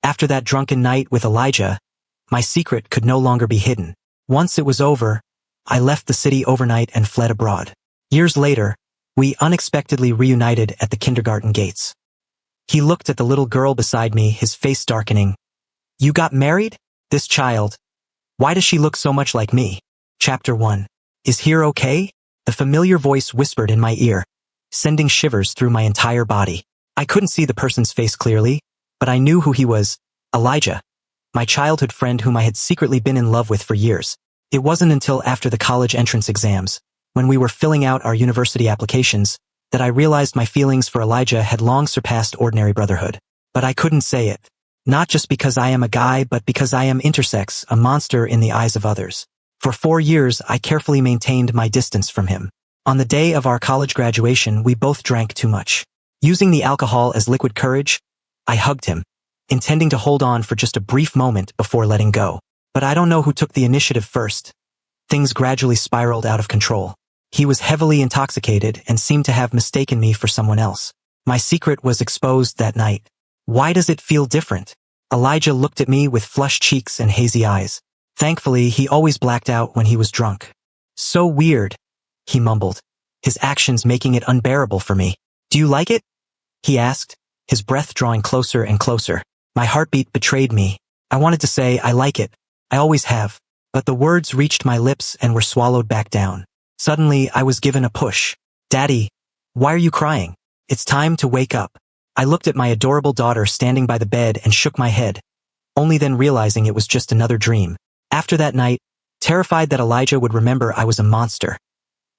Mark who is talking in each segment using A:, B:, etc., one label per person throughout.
A: After that drunken night with Elijah, my secret could no longer be hidden. Once it was over, I left the city overnight and fled abroad. Years later, we unexpectedly reunited at the kindergarten gates. He looked at the little girl beside me, his face darkening. "You got married? This child. Why does she look so much like me?" Chapter 1. Is here okay? The familiar voice whispered in my ear, sending shivers through my entire body. I couldn't see the person's face clearly, but I knew who he was. Elijah, my childhood friend whom I had secretly been in love with for years. It wasn't until after the college entrance exams, when we were filling out our university applications, that I realized my feelings for Elijah had long surpassed ordinary brotherhood. But I couldn't say it. Not just because I am a guy, but because I am intersex, a monster in the eyes of others. For 4 years, I carefully maintained my distance from him. On the day of our college graduation, we both drank too much. Using the alcohol as liquid courage, I hugged him, intending to hold on for just a brief moment before letting go. But I don't know who took the initiative first. Things gradually spiraled out of control. He was heavily intoxicated and seemed to have mistaken me for someone else. My secret was exposed that night. Why does it feel different? Elijah looked at me with flushed cheeks and hazy eyes. Thankfully, he always blacked out when he was drunk. "So weird," he mumbled, his actions making it unbearable for me. "Do you like it?" he asked, his breath drawing closer and closer. My heartbeat betrayed me. I wanted to say, "I like it. I always have." But the words reached my lips and were swallowed back down. Suddenly, I was given a push. "Daddy, why are you crying? It's time to wake up." I looked at my adorable daughter standing by the bed and shook my head, only then realizing it was just another dream. After that night, terrified that Elijah would remember I was a monster,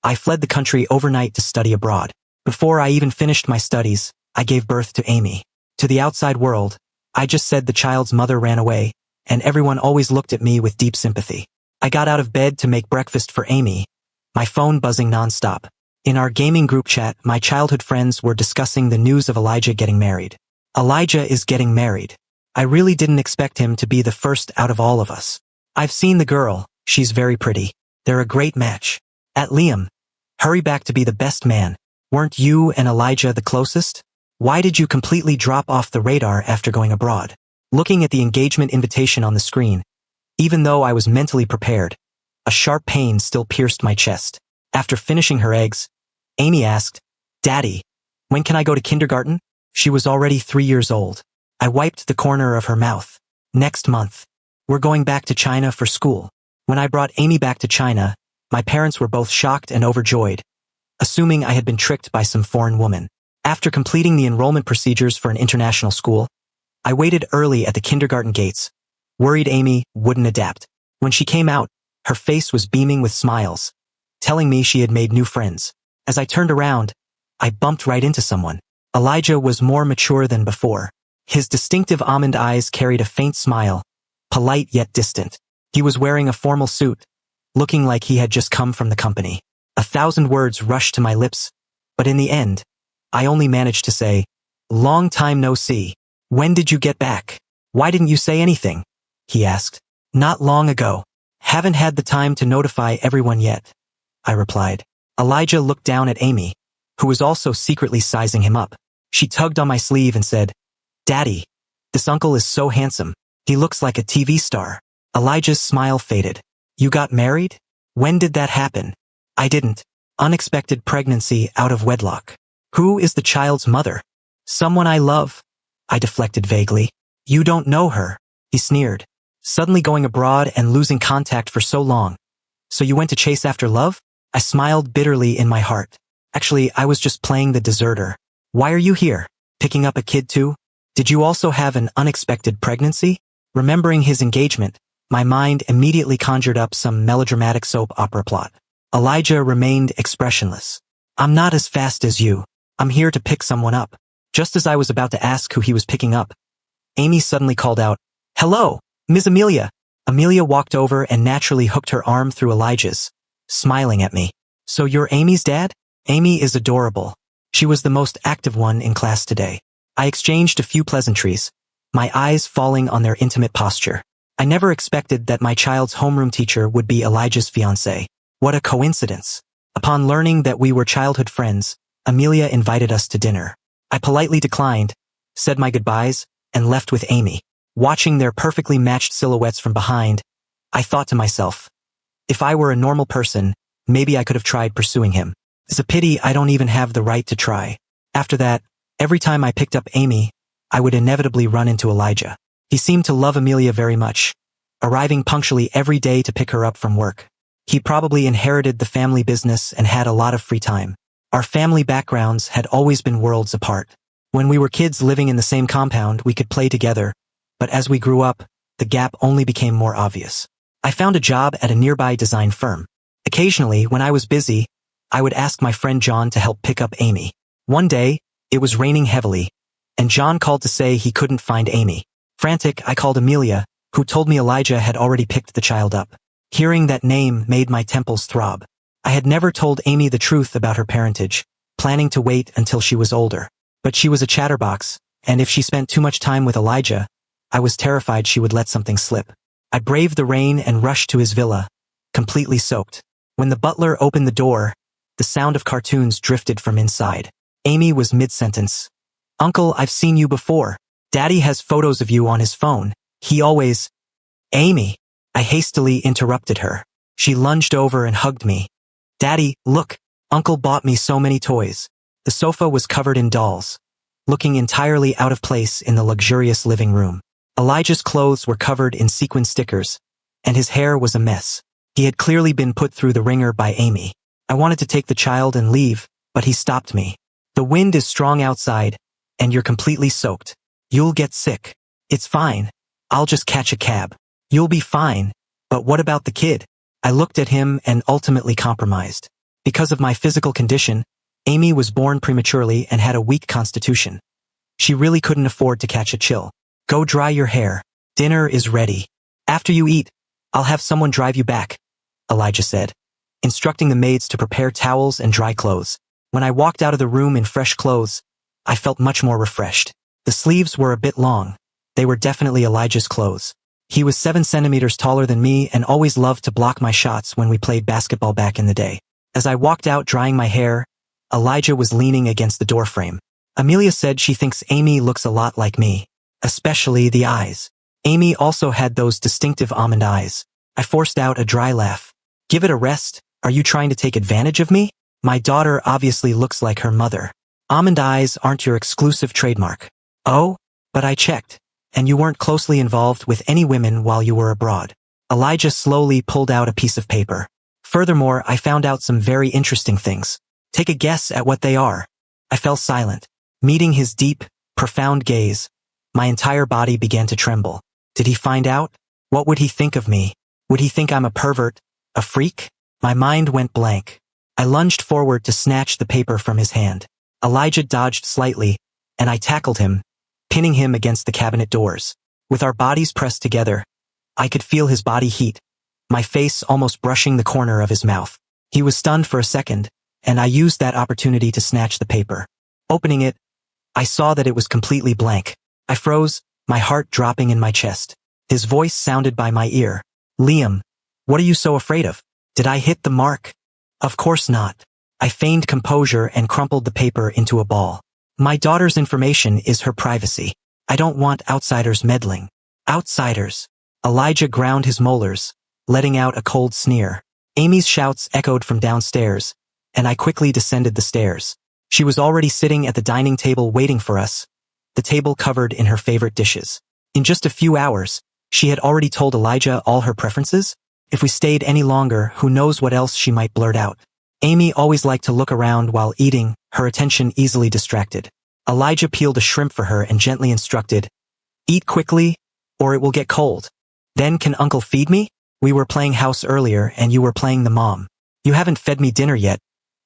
A: I fled the country overnight to study abroad. Before I even finished my studies, I gave birth to Amy. To the outside world, I just said the child's mother ran away, and everyone always looked at me with deep sympathy. I got out of bed to make breakfast for Amy, my phone buzzing nonstop. In our gaming group chat, my childhood friends were discussing the news of Elijah getting married. Elijah is getting married. I really didn't expect him to be the first out of all of us. I've seen the girl, she's very pretty. They're a great match. Liam, hurry back to be the best man. Weren't you and Elijah the closest? Why did you completely drop off the radar after going abroad? Looking at the engagement invitation on the screen, even though I was mentally prepared, a sharp pain still pierced my chest. After finishing her eggs, Amy asked, "Daddy, when can I go to kindergarten?" She was already 3 years old. I wiped the corner of her mouth. "Next month. We're going back to China for school." When I brought Amy back to China, my parents were both shocked and overjoyed, assuming I had been tricked by some foreign woman. After completing the enrollment procedures for an international school, I waited early at the kindergarten gates, worried Amy wouldn't adapt. When she came out, her face was beaming with smiles, telling me she had made new friends. As I turned around, I bumped right into someone. Elijah was more mature than before. His distinctive almond eyes carried a faint smile, polite yet distant. He was wearing a formal suit, looking like he had just come from the company. 1,000 words rushed to my lips, but in the end, I only managed to say, "Long time no see. When did you get back? Why didn't you say anything?" he asked. "Not long ago. Haven't had the time to notify everyone yet," I replied. Elijah looked down at Amy, who was also secretly sizing him up. She tugged on my sleeve and said, "Daddy, this uncle is so handsome. He looks like a TV star." Elijah's smile faded. "You got married? When did that happen?" "I didn't. Unexpected pregnancy out of wedlock." "Who is the child's mother?" "Someone I love," I deflected vaguely. "You don't know her," he sneered. "Suddenly going abroad and losing contact for so long. So you went to chase after love?" I smiled bitterly in my heart. "Actually, I was just playing the deserter." "Why are you here? Picking up a kid too? Did you also have an unexpected pregnancy?" Remembering his engagement, my mind immediately conjured up some melodramatic soap opera plot. Elijah remained expressionless. "I'm not as fast as you. I'm here to pick someone up." Just as I was about to ask who he was picking up, Amy suddenly called out, "Hello, Miss Amelia." Amelia walked over and naturally hooked her arm through Elijah's, smiling at me. "So you're Amy's dad?" Amy is adorable. She was the most active one in class today. I exchanged a few pleasantries, my eyes falling on their intimate posture. I never expected that my child's homeroom teacher would be Elijah's fiancée. What a coincidence. Upon learning that we were childhood friends, Amelia invited us to dinner. I politely declined, said my goodbyes, and left with Amy. Watching their perfectly matched silhouettes from behind, I thought to myself, if I were a normal person, maybe I could have tried pursuing him. It's a pity I don't even have the right to try. After that, every time I picked up Amy, I would inevitably run into Elijah. He seemed to love Amelia very much, arriving punctually every day to pick her up from work. He probably inherited the family business and had a lot of free time. Our family backgrounds had always been worlds apart. When we were kids living in the same compound, we could play together, but as we grew up, the gap only became more obvious. I found a job at a nearby design firm. Occasionally, when I was busy, I would ask my friend John to help pick up Amy. One day, it was raining heavily, and John called to say he couldn't find Amy. Frantic, I called Amelia, who told me Elijah had already picked the child up. Hearing that name made my temples throb. I had never told Amy the truth about her parentage, planning to wait until she was older. But she was a chatterbox, and if she spent too much time with Elijah, I was terrified she would let something slip. I braved the rain and rushed to his villa, completely soaked. When the butler opened the door, the sound of cartoons drifted from inside. Amy was mid-sentence. "Uncle, I've seen you before. Daddy has photos of you on his phone. He always—" "Amy!" I hastily interrupted her. She lunged over and hugged me. "Daddy, look! Uncle bought me so many toys." The sofa was covered in dolls, looking entirely out of place in the luxurious living room. Elijah's clothes were covered in sequin stickers, and his hair was a mess. He had clearly been put through the ringer by Amy. I wanted to take the child and leave, but he stopped me. "The wind is strong outside, and you're completely soaked. You'll get sick." "It's fine. I'll just catch a cab." "You'll be fine. But what about the kid?" I looked at him and ultimately compromised. Because of my physical condition, Amy was born prematurely and had a weak constitution. She really couldn't afford to catch a chill. "Go dry your hair. Dinner is ready. After you eat, I'll have someone drive you back," Elijah said, instructing the maids to prepare towels and dry clothes. When I walked out of the room in fresh clothes, I felt much more refreshed. The sleeves were a bit long. They were definitely Elijah's clothes. He was 7 centimeters taller than me and always loved to block my shots when we played basketball back in the day. As I walked out drying my hair, Elijah was leaning against the doorframe. "Amelia said she thinks Amy looks a lot like me, especially the eyes." Amy also had those distinctive almond eyes. I forced out a dry laugh. "Give it a rest. Are you trying to take advantage of me? My daughter obviously looks like her mother. Almond eyes aren't your exclusive trademark." "Oh, but I checked, and you weren't closely involved with any women while you were abroad." Elijah slowly pulled out a piece of paper. "Furthermore, I found out some very interesting things. Take a guess at what they are." I fell silent. Meeting his deep, profound gaze, my entire body began to tremble. Did he find out? What would he think of me? Would he think I'm a pervert? A freak? My mind went blank. I lunged forward to snatch the paper from his hand. Elijah dodged slightly, and I tackled him, pinning him against the cabinet doors. With our bodies pressed together, I could feel his body heat, my face almost brushing the corner of his mouth. He was stunned for a second, and I used that opportunity to snatch the paper. Opening it, I saw that it was completely blank. I froze, my heart dropping in my chest. His voice sounded by my ear. "Liam, what are you so afraid of? Did I hit the mark?" "Of course not." I feigned composure and crumpled the paper into a ball. "My daughter's information is her privacy. I don't want outsiders meddling." "Outsiders." Elijah ground his molars, letting out a cold sneer. Amy's shouts echoed from downstairs, and I quickly descended the stairs. She was already sitting at the dining table waiting for us, the table covered in her favorite dishes. In just a few hours, she had already told Elijah all her preferences. If we stayed any longer, who knows what else she might blurt out. Amy always liked to look around while eating, her attention easily distracted. Elijah peeled a shrimp for her and gently instructed, "Eat quickly, or it will get cold. Then can Uncle feed me? We were playing house earlier and you were playing the mom. You haven't fed me dinner yet.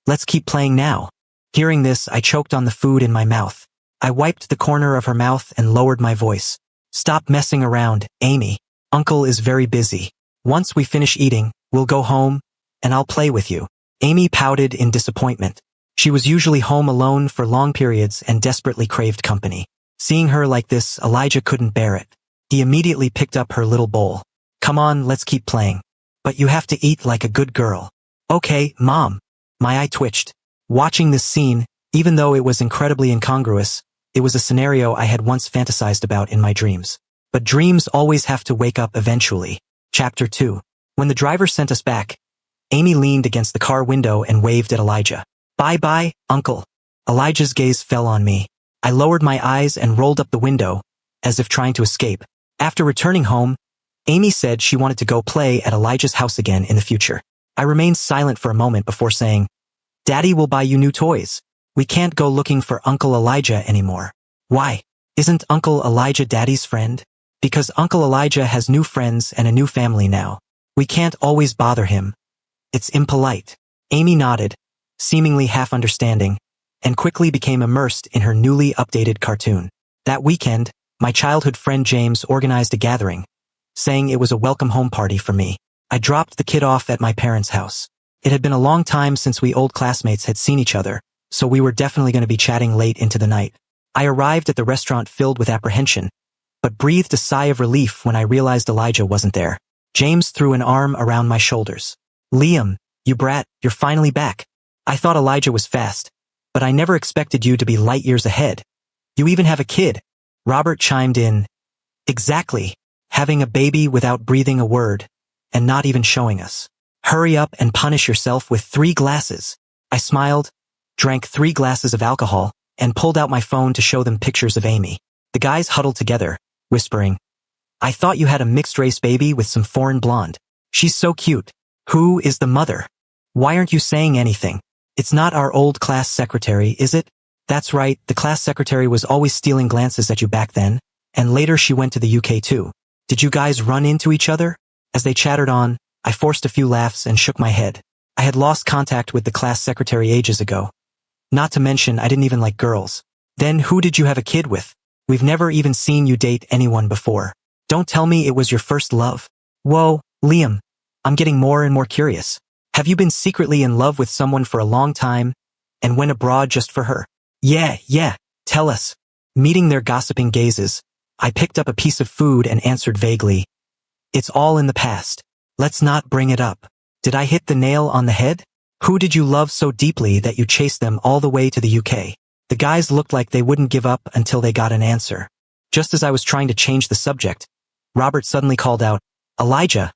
A: Let's keep playing now." Hearing this, I choked on the food in my mouth. I wiped the corner of her mouth and lowered my voice. "Stop messing around, Amy. Uncle is very busy. Once we finish eating, we'll go home, and I'll play with you." Amy pouted in disappointment. She was usually home alone for long periods and desperately craved company. Seeing her like this, Elijah couldn't bear it. He immediately picked up her little bowl. "Come on, let's keep playing. But you have to eat like a good girl." "Okay, Mom." My eye twitched. Watching this scene, even though it was incredibly incongruous, it was a scenario I had once fantasized about in my dreams. But dreams always have to wake up eventually. Chapter 2. When the driver sent us back, Amy leaned against the car window and waved at Elijah. "Bye-bye, Uncle." Elijah's gaze fell on me. I lowered my eyes and rolled up the window, as if trying to escape. After returning home, Amy said she wanted to go play at Elijah's house again in the future. I remained silent for a moment before saying, "Daddy will buy you new toys. We can't go looking for Uncle Elijah anymore." "Why? Isn't Uncle Elijah Daddy's friend?" "Because Uncle Elijah has new friends and a new family now. We can't always bother him. It's impolite." Amy nodded, seemingly half understanding, and quickly became immersed in her newly updated cartoon. That weekend, my childhood friend James organized a gathering, saying it was a welcome home party for me. I dropped the kid off at my parents' house. It had been a long time since we old classmates had seen each other, so we were definitely going to be chatting late into the night. I arrived at the restaurant filled with apprehension, but breathed a sigh of relief when I realized Elijah wasn't there. James threw an arm around my shoulders. "Liam, you brat, you're finally back. I thought Elijah was fast, but I never expected you to be light years ahead. You even have a kid." Robert chimed in. "Exactly. Having a baby without breathing a word, and not even showing us. Hurry up and punish yourself with 3 glasses. I smiled, drank 3 glasses of alcohol, and pulled out my phone to show them pictures of Amy. The guys huddled together, whispering, "I thought you had a mixed-race baby with some foreign blonde. She's so cute. Who is the mother? Why aren't you saying anything? It's not our old class secretary, is it?" "That's right, the class secretary was always stealing glances at you back then, and later she went to the UK too. Did you guys run into each other?" As they chattered on, I forced a few laughs and shook my head. I had lost contact with the class secretary ages ago. Not to mention, I didn't even like girls. "Then who did you have a kid with? We've never even seen you date anyone before. Don't tell me it was your first love." "Whoa, Liam, I'm getting more and more curious. Have you been secretly in love with someone for a long time and went abroad just for her?" Yeah, tell us." Meeting their gossiping gazes, I picked up a piece of food and answered vaguely, "It's all in the past. Let's not bring it up." Did I hit the nail on the head? Who did you love so deeply that you chased them all the way to the UK? The guys looked like they wouldn't give up until they got an answer. Just as I was trying to change the subject, Robert suddenly called out, "Elijah,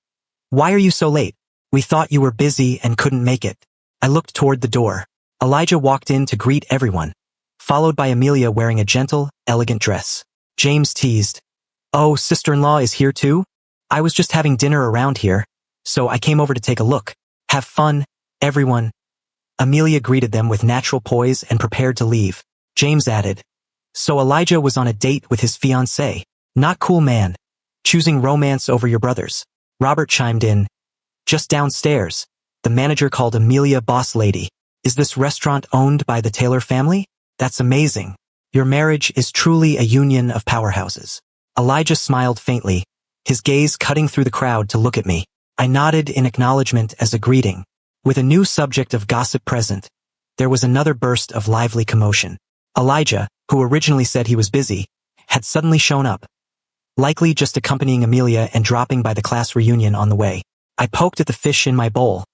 A: why are you so late? We thought you were busy and couldn't make it." I looked toward the door. Elijah walked in to greet everyone, followed by Amelia wearing a gentle, elegant dress. James teased, "Oh, sister-in-law is here too? I was just having dinner around here, so I came over to take a look. Have fun, everyone." Amelia greeted them with natural poise and prepared to leave. James added, "So Elijah was on a date with his fiancée. Not cool, man. Choosing romance over your brothers." Robert chimed in, "Just downstairs." The manager called Amelia boss lady. "Is this restaurant owned by the Taylor family? That's amazing. Your marriage is truly a union of powerhouses." Elijah smiled faintly, his gaze cutting through the crowd to look at me. I nodded in acknowledgement as a greeting. With a new subject of gossip present, there was another burst of lively commotion. Elijah, who originally said he was busy, had suddenly shown up, likely just accompanying Amelia and dropping by the class reunion on the way. I poked at the fish in my bowl,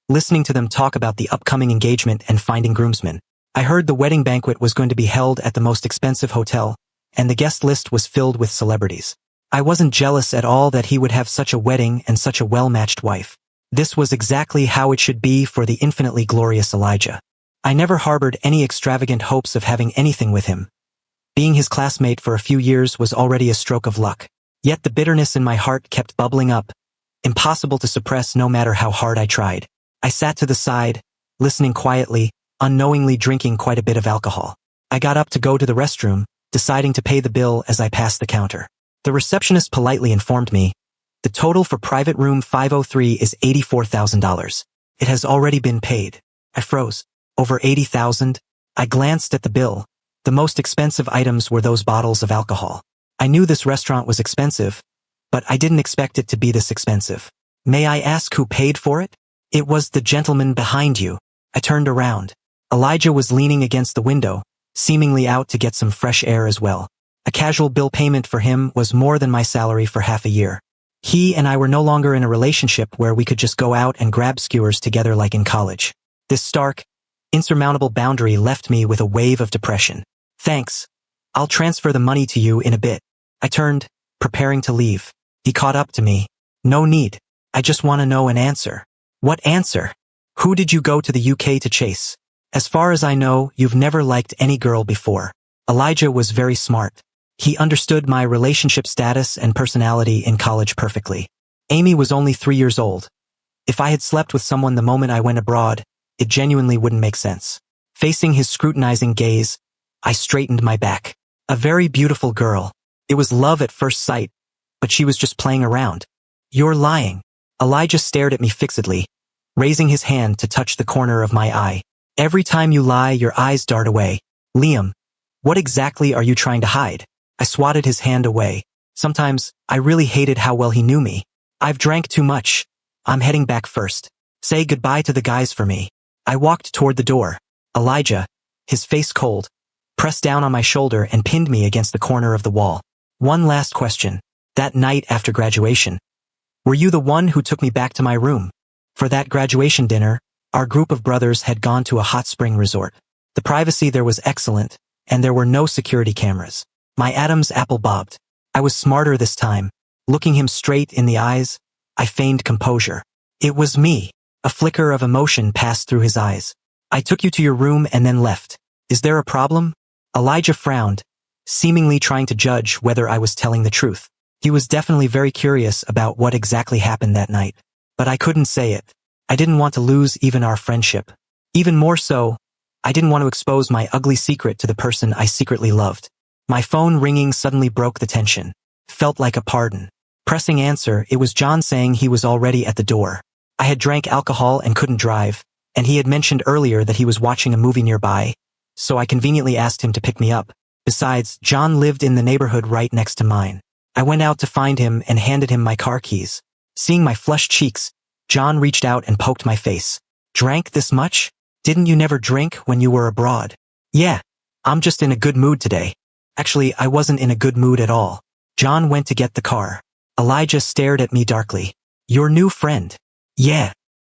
A: listening to them talk about the upcoming engagement and finding groomsmen. I heard the wedding banquet was going to be held at the most expensive hotel, and the guest list was filled with celebrities. I wasn't jealous at all that he would have such a wedding and such a well-matched wife. This was exactly how it should be for the infinitely glorious Elijah. I never harbored any extravagant hopes of having anything with him. Being his classmate for a few years was already a stroke of luck. Yet the bitterness in my heart kept bubbling up, impossible to suppress no matter how hard I tried. I sat to the side, listening quietly, unknowingly drinking quite a bit of alcohol. I got up to go to the restroom, deciding to pay the bill as I passed the counter. The receptionist politely informed me, "The total for private room 503 is $84,000. It has already been paid." I froze. Over $80,000? I glanced at the bill. The most expensive items were those bottles of alcohol. I knew this restaurant was expensive, but I didn't expect it to be this expensive. "May I ask who paid for it?" "It was the gentleman behind you." I turned around. Elijah was leaning against the window, seemingly out to get some fresh air as well. A casual bill payment for him was more than my salary for half a year. He and I were no longer in a relationship where we could just go out and grab skewers together like in college. This stark, insurmountable boundary left me with a wave of depression. "Thanks. I'll transfer the money to you in a bit." I turned, preparing to leave. He caught up to me. No need. I just want to know an answer. What answer? Who did you go to the UK to chase? As far as I know, you've never liked any girl before. Elijah was very smart. He understood my relationship status and personality in college perfectly. Amy was only 3 years old. If I had slept with someone the moment I went abroad, it genuinely wouldn't make sense. Facing his scrutinizing gaze, I straightened my back. A very beautiful girl. It was love at first sight, but she was just playing around. You're lying. Elijah stared at me fixedly, raising his hand to touch the corner of my eye. Every time you lie, your eyes dart away. Liam, what exactly are you trying to hide? I swatted his hand away. Sometimes, I really hated how well he knew me. I've drank too much. I'm heading back first. Say goodbye to the guys for me. I walked toward the door. Elijah, his face cold, pressed down on my shoulder and pinned me against the corner of the wall. One last question. That night after graduation, were you the one who took me back to my room? For that graduation dinner, our group of brothers had gone to a hot spring resort. The privacy there was excellent, and there were no security cameras. My Adam's apple bobbed. I was smarter this time. Looking him straight in the eyes, I feigned composure. It was me. A flicker of emotion passed through his eyes. I took you to your room and then left. Is there a problem? Elijah frowned, seemingly trying to judge whether I was telling the truth. He was definitely very curious about what exactly happened that night. But I couldn't say it. I didn't want to lose even our friendship. Even more so, I didn't want to expose my ugly secret to the person I secretly loved. My phone ringing suddenly broke the tension. Felt like a pardon. Pressing answer, it was John saying he was already at the door. I had drank alcohol and couldn't drive, and he had mentioned earlier that he was watching a movie nearby, so I conveniently asked him to pick me up. Besides, John lived in the neighborhood right next to mine. I went out to find him and handed him my car keys. Seeing my flushed cheeks, John reached out and poked my face. Drank this much? Didn't you never drink when you were abroad? Yeah, I'm just in a good mood today. Actually, I wasn't in a good mood at all. John went to get the car. Elijah stared at me darkly. Your new friend? Yeah.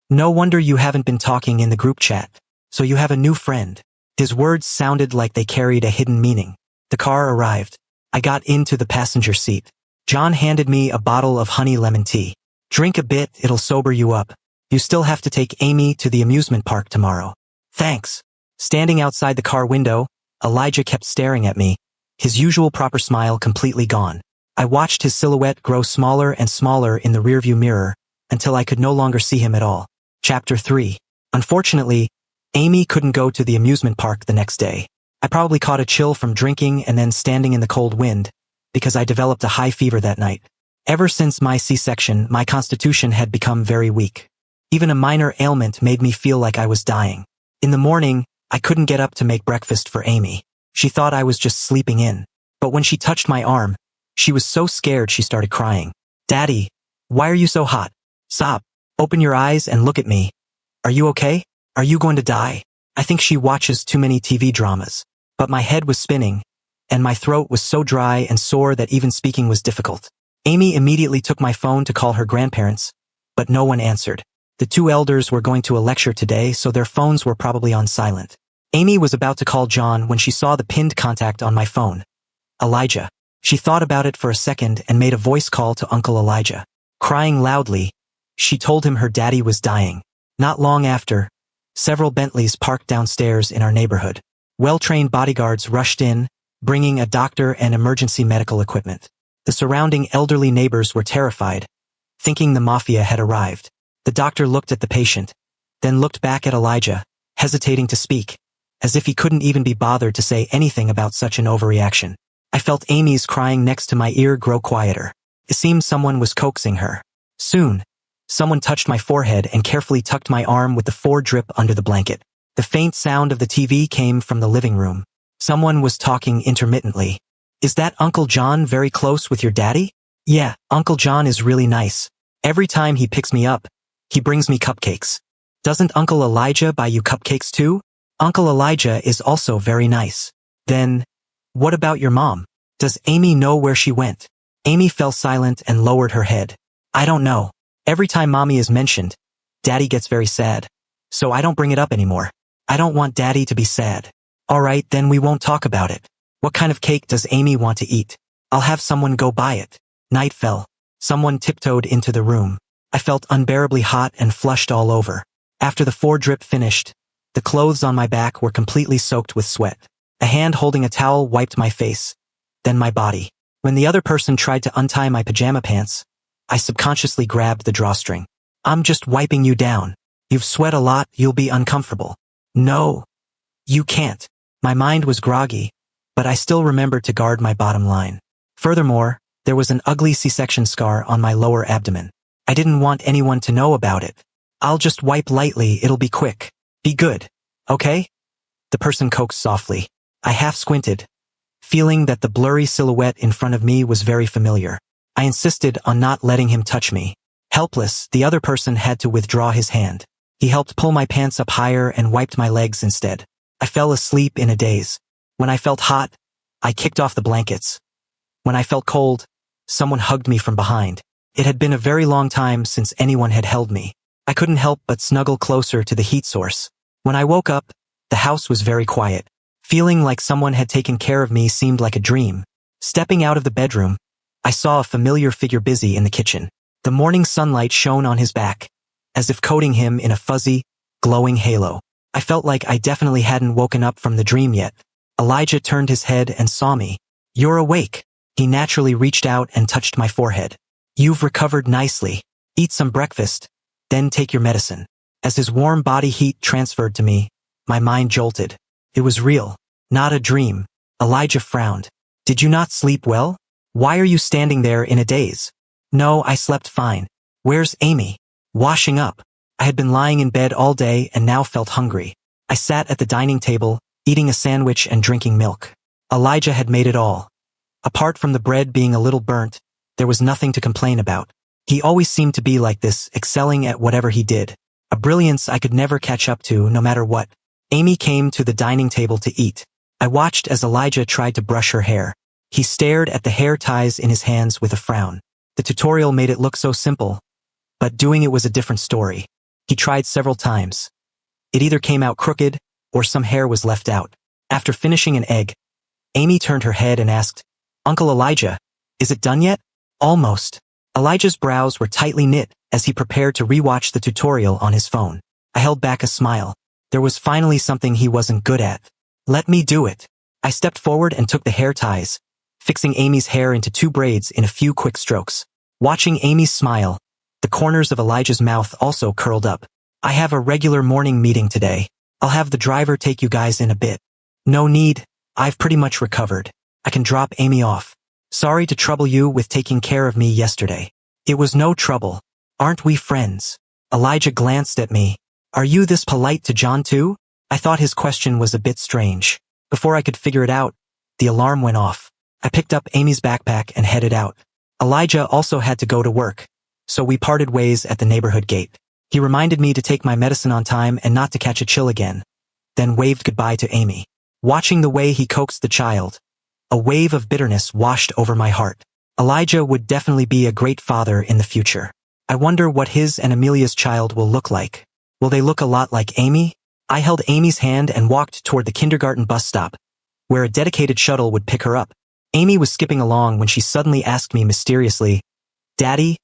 A: No wonder you haven't been talking in the group chat. So you have a new friend. His words sounded like they carried a hidden meaning. The car arrived. I got into the passenger seat. John handed me a bottle of honey lemon tea. Drink a bit, it'll sober you up. You still have to take Amy to the amusement park tomorrow. Thanks. Standing outside the car window, Elijah kept staring at me, his usual proper smile completely gone. I watched his silhouette grow smaller and smaller in the rearview mirror, until I could no longer see him at all. Chapter 3. Unfortunately, Amy couldn't go to the amusement park the next day. I probably caught a chill from drinking and then standing in the cold wind, because I developed a high fever that night. Ever since my C-section, my constitution had become very weak. Even a minor ailment made me feel like I was dying. In the morning, I couldn't get up to make breakfast for Amy. She thought I was just sleeping in. But when she touched my arm, she was so scared she started crying. Daddy, why are you so hot? Sob. Open your eyes and look at me. Are you okay? Are you going to die? I think she watches too many TV dramas. But my head was spinning, and my throat was so dry and sore that even speaking was difficult. Amy immediately took my phone to call her grandparents, but no one answered. The two elders were going to a lecture today, so their phones were probably on silent. Amy was about to call John when she saw the pinned contact on my phone. Elijah. She thought about it for a second and made a voice call to Uncle Elijah. Crying loudly, she told him her daddy was dying. Not long after, several Bentleys parked downstairs in our neighborhood. Well-trained bodyguards rushed in, bringing a doctor and emergency medical equipment. The surrounding elderly neighbors were terrified, thinking the mafia had arrived. The doctor looked at the patient, then looked back at Elijah, hesitating to speak, as if he couldn't even be bothered to say anything about such an overreaction. I felt Amy's crying next to my ear grow quieter. It seemed someone was coaxing her. Soon, someone touched my forehead and carefully tucked my arm with the foredrip under the blanket. The faint sound of the TV came from the living room. Someone was talking intermittently. Is that Uncle John very close with your daddy? Yeah, Uncle John is really nice. Every time he picks me up, he brings me cupcakes. Doesn't Uncle Elijah buy you cupcakes too? Uncle Elijah is also very nice. Then, what about your mom? Does Amy know where she went? Amy fell silent and lowered her head. I don't know. Every time Mommy is mentioned, Daddy gets very sad. So I don't bring it up anymore. I don't want Daddy to be sad. Alright, then we won't talk about it. What kind of cake does Amy want to eat? I'll have someone go buy it. Night fell. Someone tiptoed into the room. I felt unbearably hot and flushed all over. After the 4-drip finished, the clothes on my back were completely soaked with sweat. A hand holding a towel wiped my face, then my body. When the other person tried to untie my pajama pants, I subconsciously grabbed the drawstring. I'm just wiping you down. You've sweat a lot, you'll be uncomfortable. No, you can't. My mind was groggy, but I still remembered to guard my bottom line. Furthermore, there was an ugly C-section scar on my lower abdomen. I didn't want anyone to know about it. I'll just wipe lightly, it'll be quick. Be good, okay? The person coaxed softly. I half squinted, feeling that the blurry silhouette in front of me was very familiar. I insisted on not letting him touch me. Helpless, the other person had to withdraw his hand. He helped pull my pants up higher and wiped my legs instead. I fell asleep in a daze. When I felt hot, I kicked off the blankets. When I felt cold, someone hugged me from behind. It had been a very long time since anyone had held me. I couldn't help but snuggle closer to the heat source. When I woke up, the house was very quiet. Feeling like someone had taken care of me seemed like a dream. Stepping out of the bedroom, I saw a familiar figure busy in the kitchen. The morning sunlight shone on his back, as if coating him in a fuzzy, glowing halo. I felt like I definitely hadn't woken up from the dream yet. Elijah turned his head and saw me. You're awake. He naturally reached out and touched my forehead. You've recovered nicely. Eat some breakfast, then take your medicine. As his warm body heat transferred to me, my mind jolted. It was real, not a dream. Elijah frowned. Did you not sleep well? Why are you standing there in a daze? No, I slept fine. Where's Amy? Washing up. I had been lying in bed all day and now felt hungry. I sat at the dining table, eating a sandwich and drinking milk. Elijah had made it all. Apart from the bread being a little burnt, there was nothing to complain about. He always seemed to be like this, excelling at whatever he did. A brilliance I could never catch up to, no matter what. Amy came to the dining table to eat. I watched as Elijah tried to brush her hair. He stared at the hair ties in his hands with a frown. The tutorial made it look so simple, but doing it was a different story. He tried several times. It either came out crooked, or some hair was left out. After finishing an egg, Amy turned her head and asked, Uncle Elijah, is it done yet? Almost. Elijah's brows were tightly knit as he prepared to rewatch the tutorial on his phone. I held back a smile. There was finally something he wasn't good at. Let me do it. I stepped forward and took the hair ties, fixing Amy's hair into 2 braids in a few quick strokes. Watching Amy's smile, the corners of Elijah's mouth also curled up. I have a regular morning meeting today. I'll have the driver take you guys in a bit. No need, I've pretty much recovered. I can drop Amy off. Sorry to trouble you with taking care of me yesterday. It was no trouble. Aren't we friends? Elijah glanced at me. Are you this polite to John too? I thought his question was a bit strange. Before I could figure it out, the alarm went off. I picked up Amy's backpack and headed out. Elijah also had to go to work, so we parted ways at the neighborhood gate. He reminded me to take my medicine on time and not to catch a chill again, then waved goodbye to Amy. Watching the way he coaxed the child, a wave of bitterness washed over my heart. Elijah would definitely be a great father in the future. I wonder what his and Amelia's child will look like. Will they look a lot like Amy? I held Amy's hand and walked toward the kindergarten bus stop, where a dedicated shuttle would pick her up. Amy was skipping along when she suddenly asked me mysteriously, Daddy,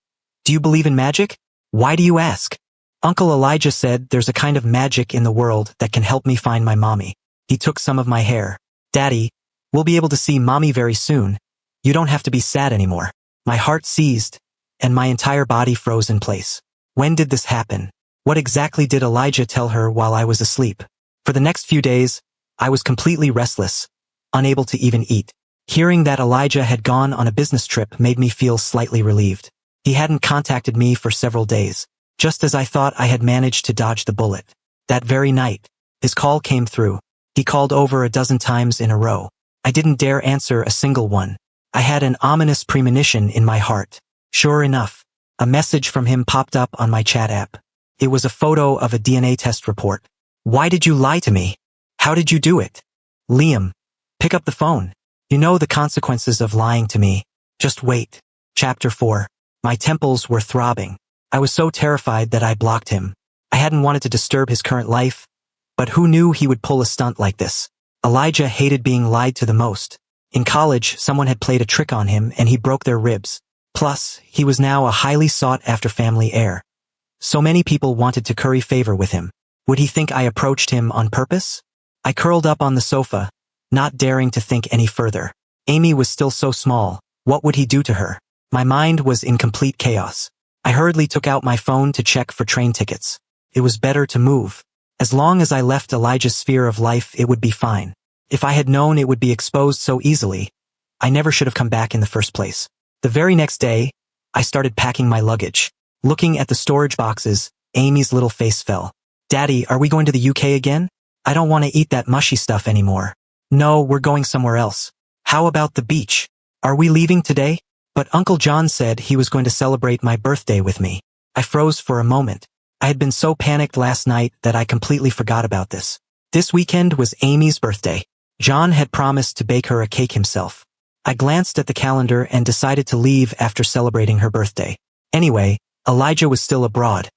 A: do you believe in magic? Why do you ask? Uncle Elijah said there's a kind of magic in the world that can help me find my mommy. He took some of my hair. Daddy, we'll be able to see mommy very soon. You don't have to be sad anymore. My heart seized, and my entire body froze in place. When did this happen? What exactly did Elijah tell her while I was asleep? For the next few days, I was completely restless, unable to even eat. Hearing that Elijah had gone on a business trip made me feel slightly relieved. He hadn't contacted me for several days, just as I thought I had managed to dodge the bullet. That very night, his call came through. He called over a dozen times in a row. I didn't dare answer a single one. I had an ominous premonition in my heart. Sure enough, a message from him popped up on my chat app. It was a photo of a DNA test report. Why did you lie to me? How did you do it? Liam, pick up the phone. You know the consequences of lying to me. Just wait. Chapter 4. My temples were throbbing. I was so terrified that I blocked him. I hadn't wanted to disturb his current life, but who knew he would pull a stunt like this? Elijah hated being lied to the most. In college, someone had played a trick on him and he broke their ribs. Plus, he was now a highly sought-after family heir. So many people wanted to curry favor with him. Would he think I approached him on purpose? I curled up on the sofa, not daring to think any further. Amy was still so small. What would he do to her? My mind was in complete chaos. I hurriedly took out my phone to check for train tickets. It was better to move. As long as I left Elijah's sphere of life, it would be fine. If I had known it would be exposed so easily, I never should have come back in the first place. The very next day, I started packing my luggage. Looking at the storage boxes, Amy's little face fell. Daddy, are we going to the UK again? I don't want to eat that mushy stuff anymore. No, we're going somewhere else. How about the beach? Are we leaving today? But Uncle John said he was going to celebrate my birthday with me. I froze for a moment. I had been so panicked last night that I completely forgot about this. This weekend was Amy's birthday. John had promised to bake her a cake himself. I glanced at the calendar and decided to leave after celebrating her birthday. Anyway, Elijah was still abroad.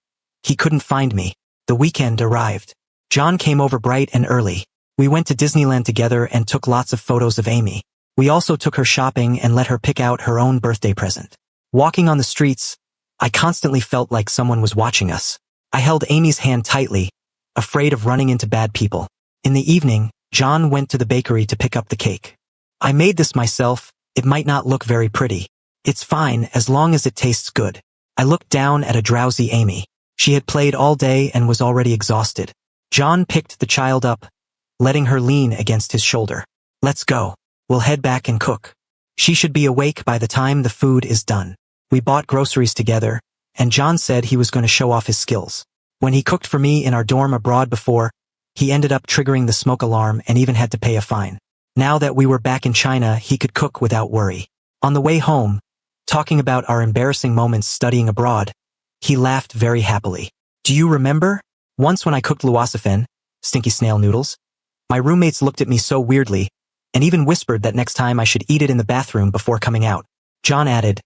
A: He couldn't find me. The weekend arrived. John came over bright and early. We went to Disneyland together and took lots of photos of Amy. We also took her shopping and let her pick out her own birthday present. Walking on the streets, I constantly felt like someone was watching us. I held Amy's hand tightly, afraid of running into bad people. In the evening, John went to the bakery to pick up the cake. I made this myself. It might not look very pretty. It's fine as long as it tastes good. I looked down at a drowsy Amy. She had played all day and was already exhausted. John picked the child up, letting her lean against his shoulder. Let's go. We'll head back and cook. She should be awake by the time the food is done. We bought groceries together, and John said he was going to show off his skills. When he cooked for me in our dorm abroad before, he ended up triggering the smoke alarm and even had to pay a fine. Now that we were back in China, he could cook without worry. On the way home, talking about our embarrassing moments studying abroad, he laughed very happily. Do you remember? Once when I cooked luosafen, stinky snail noodles, my roommates looked at me so weirdly, and even whispered that next time I should eat it in the bathroom before coming out. John added,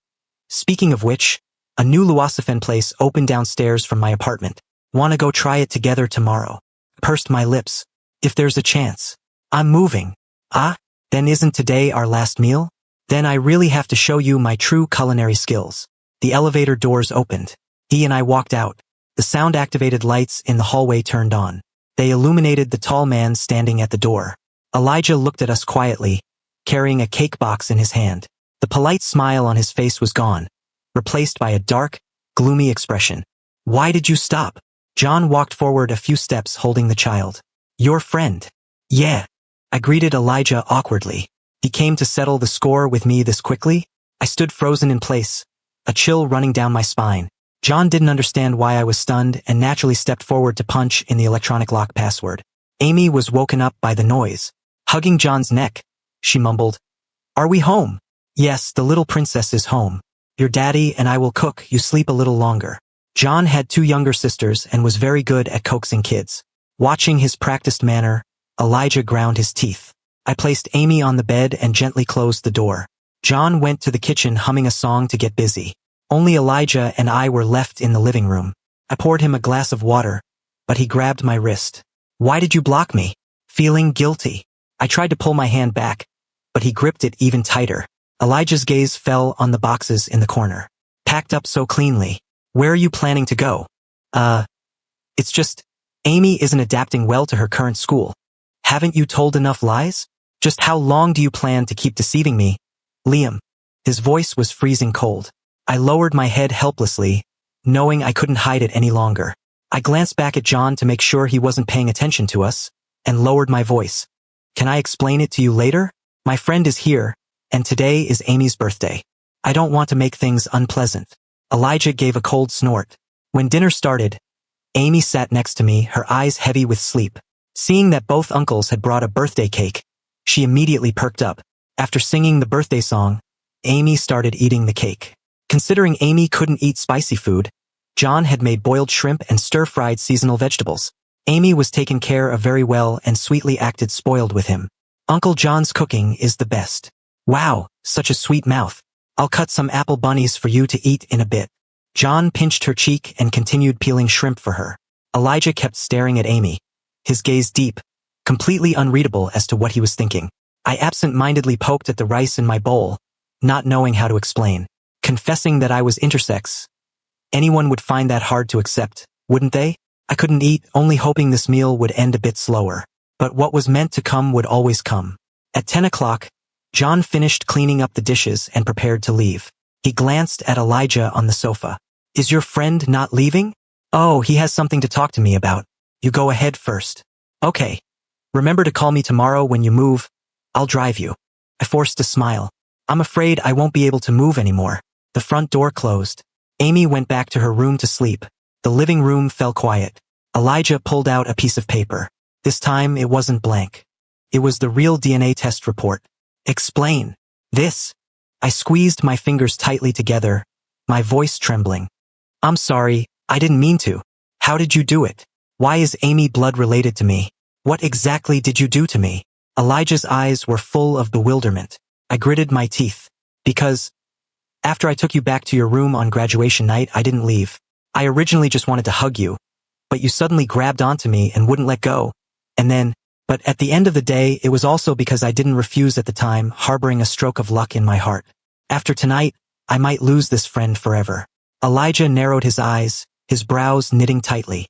A: speaking of which, a new luosafen place opened downstairs from my apartment. Wanna go try it together tomorrow? Pursed my lips. If there's a chance. I'm moving. Ah, then isn't today our last meal? Then I really have to show you my true culinary skills. The elevator doors opened. He and I walked out. The sound-activated lights in the hallway turned on. They illuminated the tall man standing at the door. Elijah looked at us quietly, carrying a cake box in his hand. The polite smile on his face was gone, replaced by a dark, gloomy expression. Why did you stop? John walked forward a few steps holding the child. Your friend. Yeah. I greeted Elijah awkwardly. He came to settle the score with me this quickly? I stood frozen in place, a chill running down my spine. John didn't understand why I was stunned and naturally stepped forward to punch in the electronic lock password. Amy was woken up by the noise. Hugging John's neck, she mumbled, Are we home? Yes, the little princess is home. Your daddy and I will cook, you sleep a little longer. John had 2 younger sisters and was very good at coaxing kids. Watching his practiced manner, Elijah ground his teeth. I placed Amy on the bed and gently closed the door. John went to the kitchen humming a song to get busy. Only Elijah and I were left in the living room. I poured him a glass of water, but he grabbed my wrist. Why did you block me? Feeling guilty. I tried to pull my hand back, but he gripped it even tighter. Elijah's gaze fell on the boxes in the corner. Packed up so cleanly. Where are you planning to go? It's just, Amy isn't adapting well to her current school. Haven't you told enough lies? Just how long do you plan to keep deceiving me? Liam. His voice was freezing cold. I lowered my head helplessly, knowing I couldn't hide it any longer. I glanced back at John to make sure he wasn't paying attention to us, and lowered my voice. Can I explain it to you later? My friend is here, and today is Amy's birthday. I don't want to make things unpleasant. Elijah gave a cold snort. When dinner started, Amy sat next to me, her eyes heavy with sleep. Seeing that both uncles had brought a birthday cake, she immediately perked up. After singing the birthday song, Amy started eating the cake. Considering Amy couldn't eat spicy food, John had made boiled shrimp and stir-fried seasonal vegetables. Amy was taken care of very well and sweetly acted spoiled with him. Uncle John's cooking is the best. Wow, such a sweet mouth. I'll cut some apple bunnies for you to eat in a bit. John pinched her cheek and continued peeling shrimp for her. Elijah kept staring at Amy, his gaze deep, completely unreadable as to what he was thinking. I absent-mindedly poked at the rice in my bowl, not knowing how to explain. confessing that I was intersex. Anyone would find that hard to accept, wouldn't they? I couldn't eat, only hoping this meal would end a bit slower. But what was meant to come would always come. At 10 o'clock, John finished cleaning up the dishes and prepared to leave. He glanced at Elijah on the sofa. Is your friend not leaving? Oh, he has something to talk to me about. You go ahead first. Okay. Remember to call me tomorrow when you move. I'll drive you. I forced a smile. I'm afraid I won't be able to move anymore. The front door closed. Amy went back to her room to sleep. The living room fell quiet. Elijah pulled out a piece of paper. This time it wasn't blank. It was the real DNA test report. Explain. This. I squeezed my fingers tightly together, my voice trembling. I'm sorry, I didn't mean to. How did you do it? Why is Amy blood related to me? What exactly did you do to me? Elijah's eyes were full of bewilderment. I gritted my teeth. Because after I took you back to your room on graduation night, I didn't leave. I originally just wanted to hug you, but you suddenly grabbed onto me and wouldn't let go. But at the end of the day, it was also because I didn't refuse at the time, harboring a stroke of luck in my heart. After tonight, I might lose this friend forever. Elijah narrowed his eyes, his brows knitting tightly.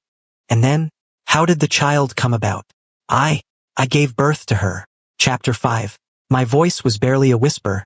A: And then, how did the child come about? I gave birth to her. Chapter 5. My voice was barely a whisper,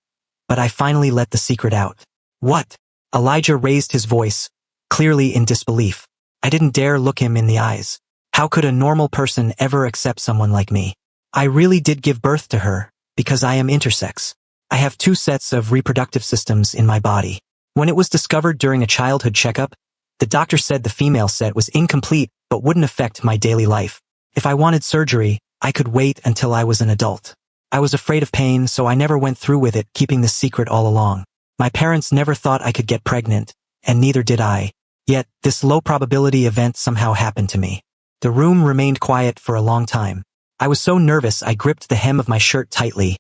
A: but I finally let the secret out. What? Elijah raised his voice, clearly in disbelief. I didn't dare look him in the eyes. How could a normal person ever accept someone like me? I really did give birth to her, because I am intersex. I have 2 sets of reproductive systems in my body. When it was discovered during a childhood checkup, the doctor said the female set was incomplete but wouldn't affect my daily life. If I wanted surgery, I could wait until I was an adult. I was afraid of pain, so I never went through with it, keeping this secret all along. My parents never thought I could get pregnant, and neither did I. Yet, this low-probability event somehow happened to me. The room remained quiet for a long time. I was so nervous I gripped the hem of my shirt tightly,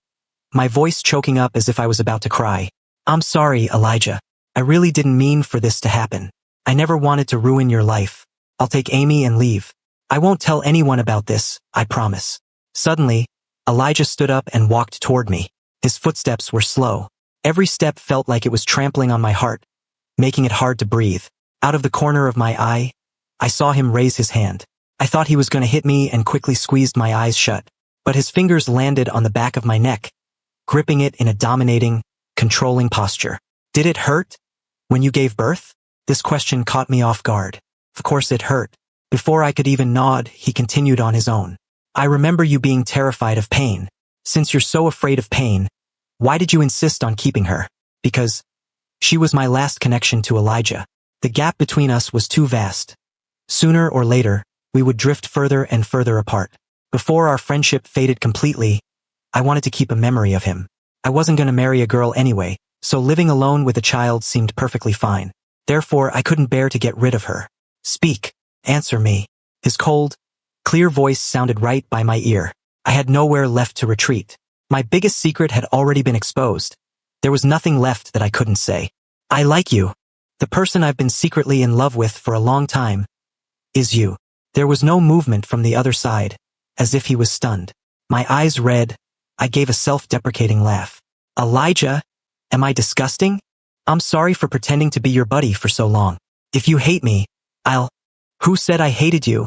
A: my voice choking up as if I was about to cry. I'm sorry, Elijah. I really didn't mean for this to happen. I never wanted to ruin your life. I'll take Amy and leave. I won't tell anyone about this, I promise. Suddenly, Elijah stood up and walked toward me. His footsteps were slow. Every step felt like it was trampling on my heart, making it hard to breathe. Out of the corner of my eye, I saw him raise his hand. I thought he was going to hit me and quickly squeezed my eyes shut. But his fingers landed on the back of my neck, gripping it in a dominating, controlling posture. Did it hurt? When you gave birth? This question caught me off guard. Of course it hurt. Before I could even nod, he continued on his own. I remember you being terrified of pain. Since you're so afraid of pain, why did you insist on keeping her? Because she was my last connection to Elijah. The gap between us was too vast. Sooner or later, we would drift further and further apart. Before our friendship faded completely, I wanted to keep a memory of him. I wasn't going to marry a girl anyway, so living alone with a child seemed perfectly fine. Therefore, I couldn't bear to get rid of her. Speak. Answer me. His cold, clear voice sounded right by my ear. I had nowhere left to retreat. My biggest secret had already been exposed. There was nothing left that I couldn't say. I like you. The person I've been secretly in love with for a long time is you. There was no movement from the other side, as if he was stunned. My eyes red, I gave a self-deprecating laugh. Elijah, am I disgusting? I'm sorry for pretending to be your buddy for so long. If you hate me, Who said I hated you?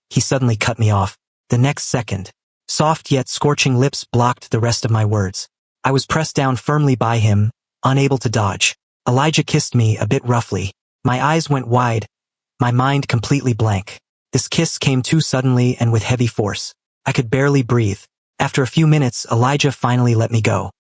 A: He suddenly cut me off. The next second, soft yet scorching lips blocked the rest of my words. I was pressed down firmly by him, unable to dodge. Elijah kissed me a bit roughly. My eyes went wide, my mind completely blank. This kiss came too suddenly and with heavy force. I could barely breathe. After a few minutes, Elijah finally let me go.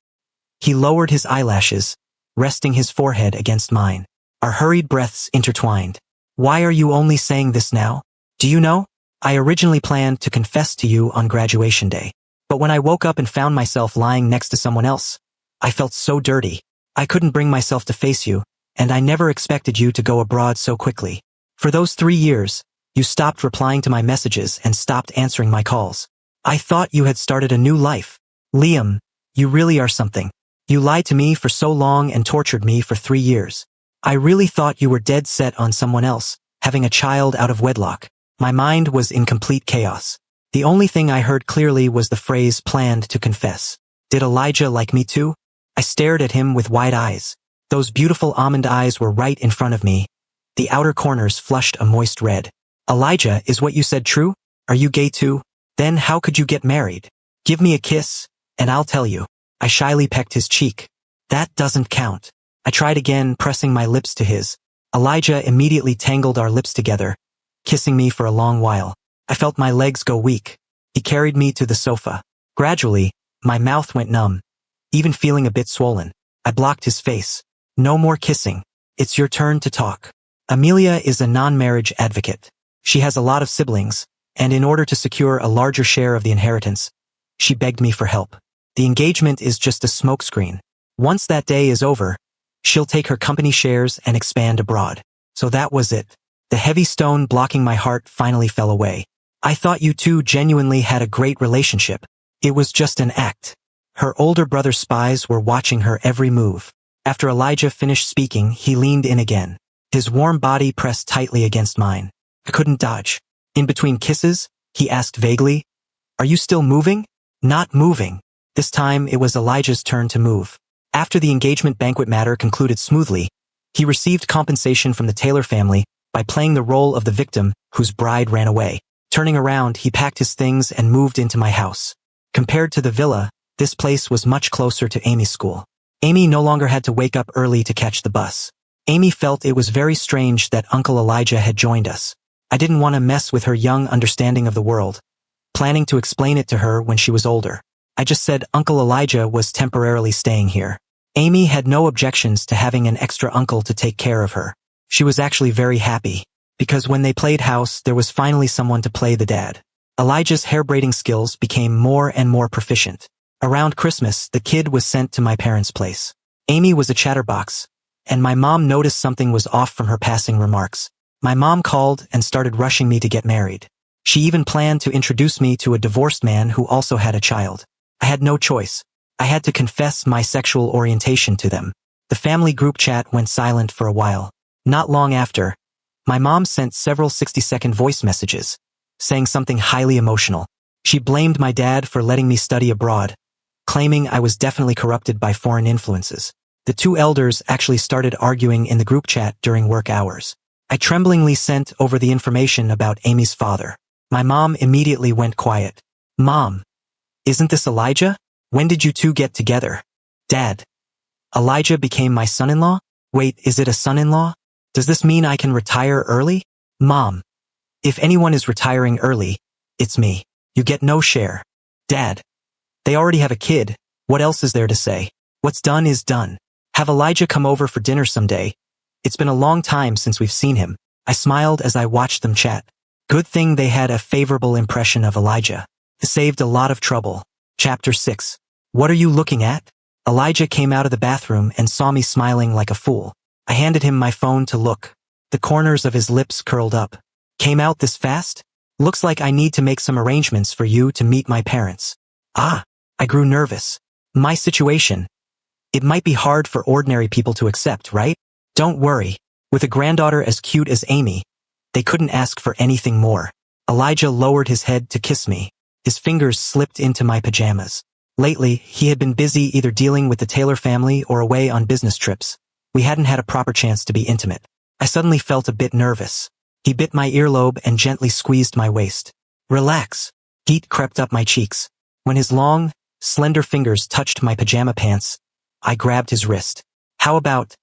A: He lowered his eyelashes, resting his forehead against mine. Our hurried breaths intertwined. Why are you only saying this now? Do you know? I originally planned to confess to you on graduation day. But when I woke up and found myself lying next to someone else, I felt so dirty. I couldn't bring myself to face you, and I never expected you to go abroad so quickly. For those 3 years, you stopped replying to my messages and stopped answering my calls. I thought you had started a new life. Liam, you really are something. You lied to me for so long and tortured me for 3 years. I really thought you were dead set on someone else, having a child out of wedlock. My mind was in complete chaos. The only thing I heard clearly was the phrase planned to confess. Did Elijah like me too? I stared at him with wide eyes. Those beautiful almond eyes were right in front of me. The outer corners flushed a moist red. Elijah, is what you said true? Are you gay too? Then how could you get married? Give me a kiss, and I'll tell you. I shyly pecked his cheek. That doesn't count. I tried again, pressing my lips to his. Elijah immediately tangled our lips together, kissing me for a long while. I felt my legs go weak. He carried me to the sofa. Gradually, my mouth went numb, even feeling a bit swollen. I blocked his face. No more kissing. It's your turn to talk. Amelia is a non-marriage advocate. She has a lot of siblings, and in order to secure a larger share of the inheritance, she begged me for help. The engagement is just a smokescreen. Once that day is over, she'll take her company shares and expand abroad. So that was it. The heavy stone blocking my heart finally fell away. I thought you two genuinely had a great relationship. It was just an act. Her older brother's spies were watching her every move. After Elijah finished speaking, he leaned in again. His warm body pressed tightly against mine. I couldn't dodge. In between kisses, he asked vaguely, "Are you still moving?" Not moving. This time it was Elijah's turn to move. After the engagement banquet matter concluded smoothly, he received compensation from the Taylor family by playing the role of the victim whose bride ran away. Turning around, he packed his things and moved into my house. Compared to the villa, this place was much closer to Amy's school. Amy no longer had to wake up early to catch the bus. Amy felt it was very strange that Uncle Elijah had joined us. I didn't want to mess with her young understanding of the world, planning to explain it to her when she was older. I just said Uncle Elijah was temporarily staying here. Amy had no objections to having an extra uncle to take care of her. She was actually very happy, because when they played house, there was finally someone to play the dad. Elijah's hair braiding skills became more and more proficient. Around Christmas, the kid was sent to my parents' place. Amy was a chatterbox, and my mom noticed something was off from her passing remarks. My mom called and started rushing me to get married. She even planned to introduce me to a divorced man who also had a child. I had no choice. I had to confess my sexual orientation to them. The family group chat went silent for a while. Not long after, my mom sent several 60-second voice messages, saying something highly emotional. She blamed my dad for letting me study abroad, claiming I was definitely corrupted by foreign influences. The two elders actually started arguing in the group chat during work hours. I tremblingly sent over the information about Amy's father. My mom immediately went quiet. "Mom, isn't this Elijah? When did you two get together?" "Dad, Elijah became my son-in-law? Wait, is it a son-in-law? Does this mean I can retire early?" "Mom, if anyone is retiring early, it's me. You get no share." "Dad, they already have a kid. What else is there to say? What's done is done. Have Elijah come over for dinner someday. It's been a long time since we've seen him." I smiled as I watched them chat. Good thing they had a favorable impression of Elijah. It saved a lot of trouble. Chapter 6. What are you looking at? Elijah came out of the bathroom and saw me smiling like a fool. I handed him my phone to look. The corners of his lips curled up. "Came out this fast? Looks like I need to make some arrangements for you to meet my parents." "Ah." I grew nervous. "My situation. It might be hard for ordinary people to accept, right?" "Don't worry. With a granddaughter as cute as Amy, they couldn't ask for anything more." Elijah lowered his head to kiss me. His fingers slipped into my pajamas. Lately, he had been busy either dealing with the Taylor family or away on business trips. We hadn't had a proper chance to be intimate. I suddenly felt a bit nervous. He bit my earlobe and gently squeezed my waist. "Relax." Heat crept up my cheeks. When his long, slender fingers touched my pajama pants, I grabbed his wrist. "How about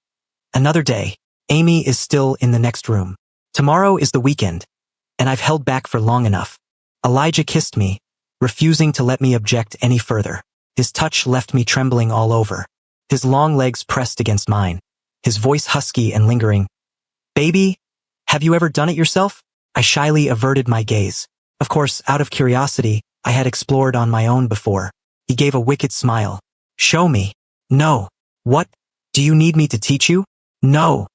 A: another day? Amy is still in the next room. Tomorrow is the weekend, and I've held back for long enough." Elijah kissed me, refusing to let me object any further. His touch left me trembling all over. His long legs pressed against mine, his voice husky and lingering. "Baby, have you ever done it yourself?" I shyly averted my gaze. Of course, out of curiosity, I had explored on my own before. He gave a wicked smile. "Show me." "No." "What? Do you need me to teach you?" "No."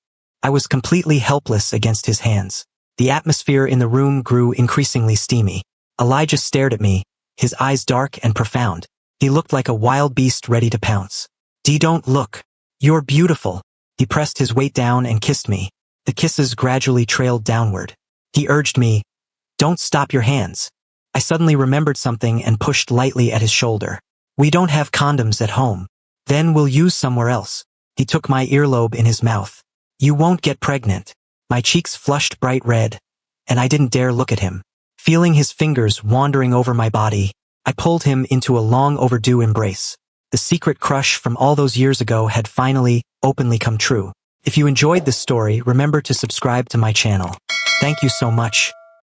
A: I was completely helpless against his hands. The atmosphere in the room grew increasingly steamy. Elijah stared at me, his eyes dark and profound. He looked like a wild beast ready to pounce. Don't look. You're beautiful." He pressed his weight down and kissed me. The kisses gradually trailed downward. He urged me, "Don't stop your hands." I suddenly remembered something and pushed lightly at his shoulder. "We don't have condoms at home." "Then we'll use somewhere else." He took my earlobe in his mouth. You won't get pregnant. My cheeks flushed bright red, and I didn't dare look at him. Feeling his fingers wandering over my body, I pulled him into a long overdue embrace. The secret crush from all those years ago had finally, openly come true. If you enjoyed this story, remember to subscribe to my channel. Thank you so much.